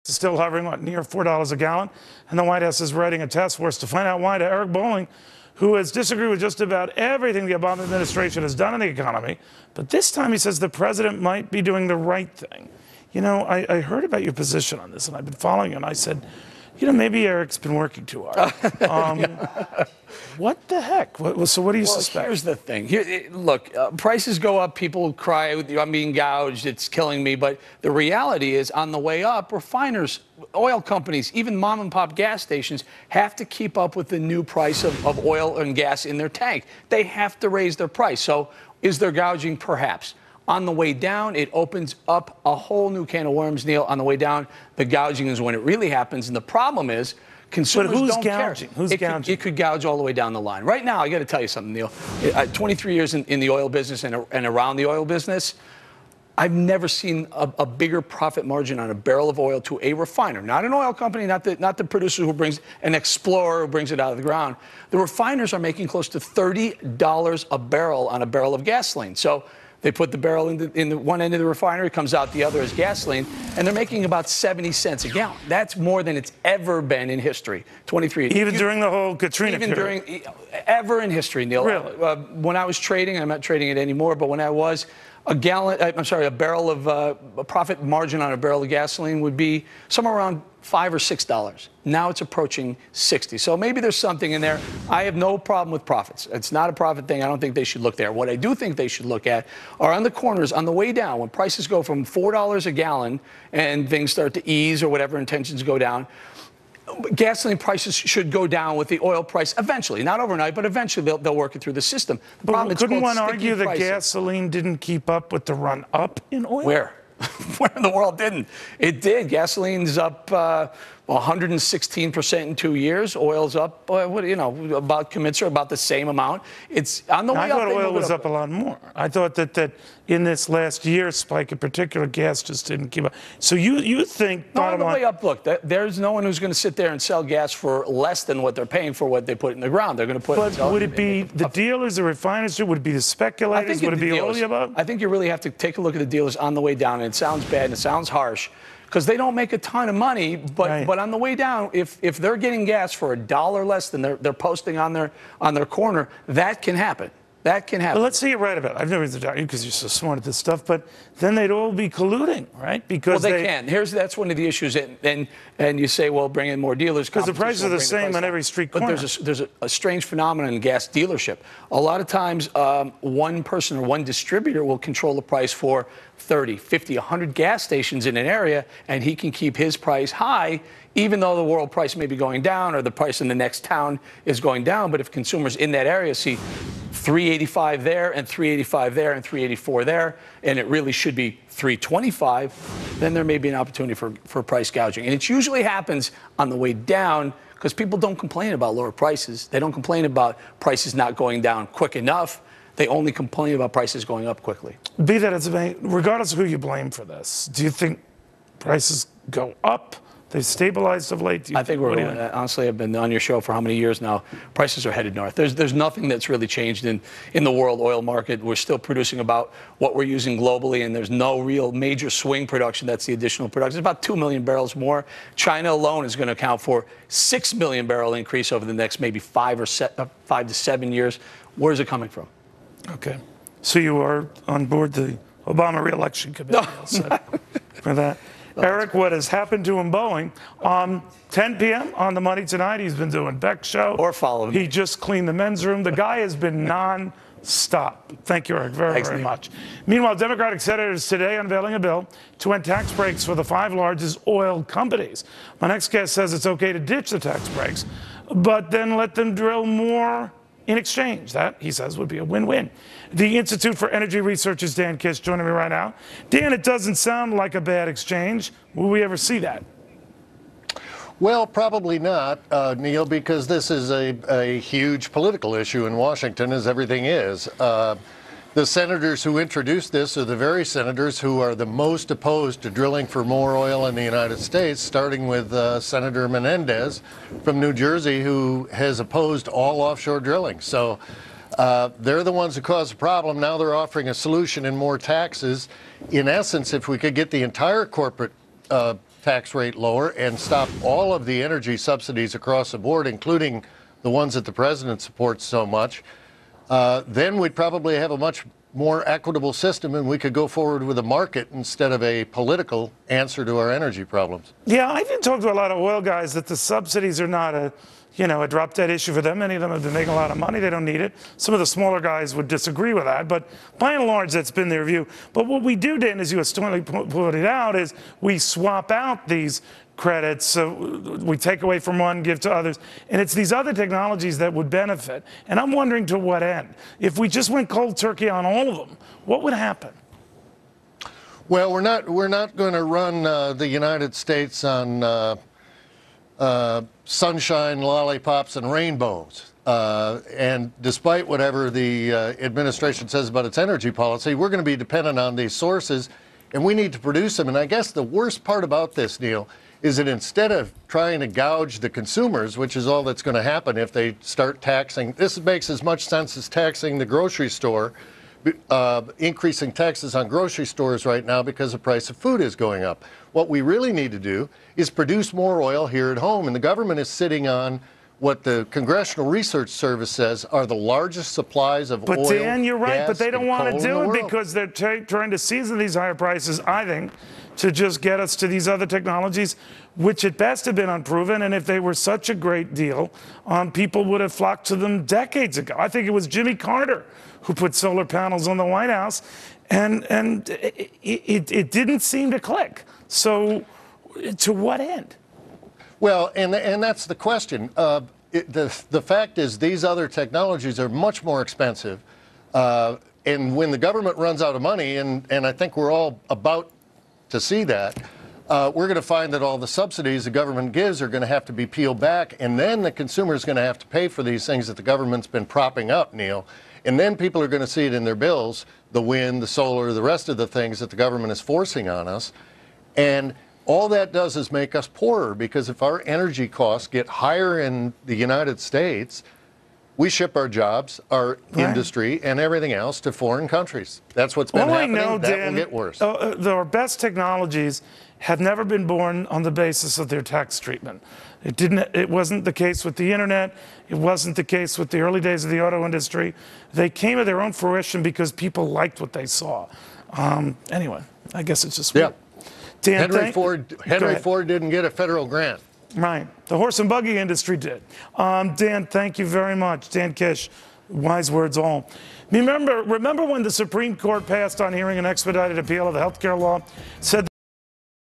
is still hovering, near $4 a gallon. And the White House is writing a task force to find out why to Eric Bolling, who has disagreed with just about everything the Obama administration has done in the economy. But this time he says the president might be doing the right thing. You know, I heard about your position on this, and I've been following you, and I said, you know, maybe Eric's been working too hard. What the heck? So what do you suspect? Here's the thing. Look, prices go up. People cry, I'm being gouged. It's killing me. But the reality is, on the way up, refiners, oil companies, even mom-and-pop gas stations have to keep up with the new price of oil and gas in their tank. They have to raise their price. So is there gouging? Perhaps. On the way down, it opens up a whole new can of worms, Neil. On the way down, the gouging is when it really happens. And the problem is, consumers don't care. Who's gouging? It could gouge all the way down the line. Right now, I got to tell you something, Neil. 23 years in the oil business and around the oil business, I've never seen a bigger profit margin on a barrel of oil to a refiner, not an oil company, not the producer who brings an explorer who brings it out of the ground. The refiners are making close to $30 a barrel on a barrel of gasoline. So they put the barrel in the one end of the refinery, comes out the other as gasoline, and they're making about 70 cents a gallon. That's more than it's ever been in history. 23. Even during the whole Katrina period. Ever in history, Neil. Really? When I was trading, I'm not trading it anymore, but when I was, a barrel of a profit margin on a barrel of gasoline would be somewhere around $5 or $6. Now it's approaching 60. So maybe there's something in there. I have no problem with profits. It's not a profit thing. I don't think they should look there. What I do think they should look at are on the corners, on the way down, when prices go from $4 a gallon and things start to ease or whatever, and tensions go down. Gasoline prices should go down with the oil price eventually, not overnight, but eventually they'll work it through the system. But couldn't one argue that gasoline didn't keep up with the run up in oil? Where? Where in the world didn't? It did. Gasoline's up 116% in 2 years. Oil's up, about commensurate, about the same amount. It's on the way up. I thought oil was up a lot more. I thought that in this last year spike in particular, gas just didn't keep up. So you think? No, on the way up, look, there's no one who's going to sit there and sell gas for less than what they're paying for what they put in the ground. They're going to put. But would it be the dealers, the refiners? Would it be the speculators? Would it be all of the above? I think you really have to take a look at the dealers on the way down. And it sounds bad and it sounds harsh, because they don't make a ton of money, but on the way down, if they're getting gas for $1 less than they're posting on their corner, that can happen. That can happen. But let's say you're right about it. I've never read the document because you're so smart at this stuff, but then they'd all be colluding, right? Because they can. That's one of the issues, and you say, well, bring in more dealers. Because the prices are the same on every street corner. But there's a strange phenomenon in gas dealership. A lot of times, one person or one distributor will control the price for 30, 50, 100 gas stations in an area, and he can keep his price high, even though the world price may be going down or the price in the next town is going down. But if consumers in that area see $3.85 there and $3.85 there and $3.84 there, and it really should be $3.25, then there may be an opportunity for price gouging. And it usually happens on the way down, because people don't complain about lower prices. They don't complain about prices not going down quick enough. They only complain about prices going up quickly. Be that as it may, regardless of who you blame for this, do you think prices go up? They've stabilized of late? I think honestly, I've been on your show for how many years now? Prices are headed north. There's nothing that's really changed in the world oil market. We're still producing about what we're using globally, and there's no real major swing production. That's the additional production. It's about 2 million barrels more. China alone is going to account for 6 million barrel increase over the next maybe 5 to 7 years. Where's it coming from? Okay. So you are on board the Obama re-election committee for that. Eric, what has happened to him, Boeing? 10 p.m. on the Money Tonight, he's been doing Beck's show. Or following. He just cleaned the men's room. The guy has been non-stop. Thank you, Eric, very much. Meanwhile, Democratic senators today unveiling a bill to end tax breaks for the 5 largest oil companies. My next guest says it's okay to ditch the tax breaks, but then let them drill more in exchange. That, he says, would be a win-win. The Institute for Energy Research's Dan Kish joining me right now. Dan, it doesn't sound like a bad exchange. Will we ever see that? Well, probably not, Neil, because this is a huge political issue in Washington, as everything is. The senators who introduced this are the very senators who are the most opposed to drilling for more oil in the United States, starting with Senator Menendez from New Jersey, who has opposed all offshore drilling. So they're the ones who caused the problem. Now they're offering a solution in more taxes. In essence, if we could get the entire corporate tax rate lower and stop all of the energy subsidies across the board, including the ones that the president supports so much, then we'd probably have a much more equitable system, and we could go forward with a market instead of a political answer to our energy problems. Yeah, I've been talking to a lot of oil guys that the subsidies are not a drop dead issue for them. Many of them have been making a lot of money. They don't need it. Some of the smaller guys would disagree with that, but by and large, that's been their view. But what we do, Dan, as you astutely pointed out, is we swap out these credits. So we take away from one, give to others. And it's these other technologies that would benefit. And I'm wondering to what end? If we just went cold turkey on all of them, what would happen? Well, we're not going to run the United States on sunshine, lollipops, and rainbows. And despite whatever the administration says about its energy policy, we're going to be dependent on these sources, and we need to produce them. And I guess the worst part about this, Neil, is that instead of trying to gouge the consumers, which is all that's going to happen if they start taxing, this makes as much sense as taxing the grocery store, increasing taxes on grocery stores right now because the price of food is going up. What we really need to do is produce more oil here at home, and the government is sitting on what the Congressional Research Service says are the largest supplies of oil. But Dan, you're right, but they don't want to do it because they're trying to season these higher prices, I think, to just get us to these other technologies, which at best have been unproven. And if they were such a great deal, people would have flocked to them decades ago. I think it was Jimmy Carter who put solar panels on the White House, and it didn't seem to click. So to what end? Well, and that's the question. The fact is these other technologies are much more expensive. And when the government runs out of money, and I think we're all about to see that, we're going to find that all the subsidies the government gives are going to have to be peeled back, and then the consumer is going to have to pay for these things that the government's been propping up, Neil. And then people are going to see it in their bills, the wind, the solar, the rest of the things that the government is forcing on us. And all that does is make us poorer, because if our energy costs get higher in the United States, we ship our jobs, our industry, and everything else to foreign countries. That's what's been happening. I know, that Dan, will get worse. Our best technologies have never been born on the basis of their tax treatment. It wasn't the case with the internet. It wasn't the case with the early days of the auto industry. They came to their own fruition because people liked what they saw. Anyway, I guess it's just weird. Dan, Henry Ford didn't get a federal grant. Right. The horse and buggy industry did. Dan, thank you very much. Dan Kish, wise words all. Remember when the Supreme Court passed on hearing an expedited appeal of the health care law, said